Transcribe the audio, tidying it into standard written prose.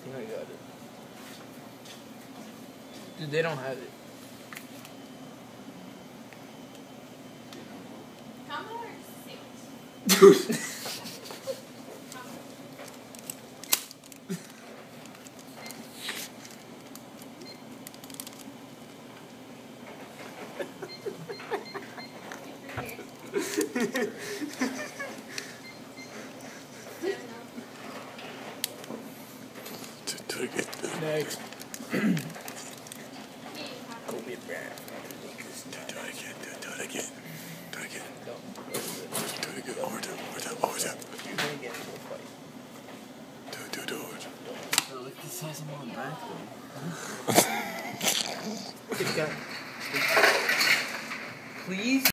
think I got it. Dude, they don't have it. Commodore 6. Dude. Do it again. Next. Do it again. Do it again. Do it again. Do it again. Over there. You're gonna get into a fight. Do it. Look at the size of my back, though. Please?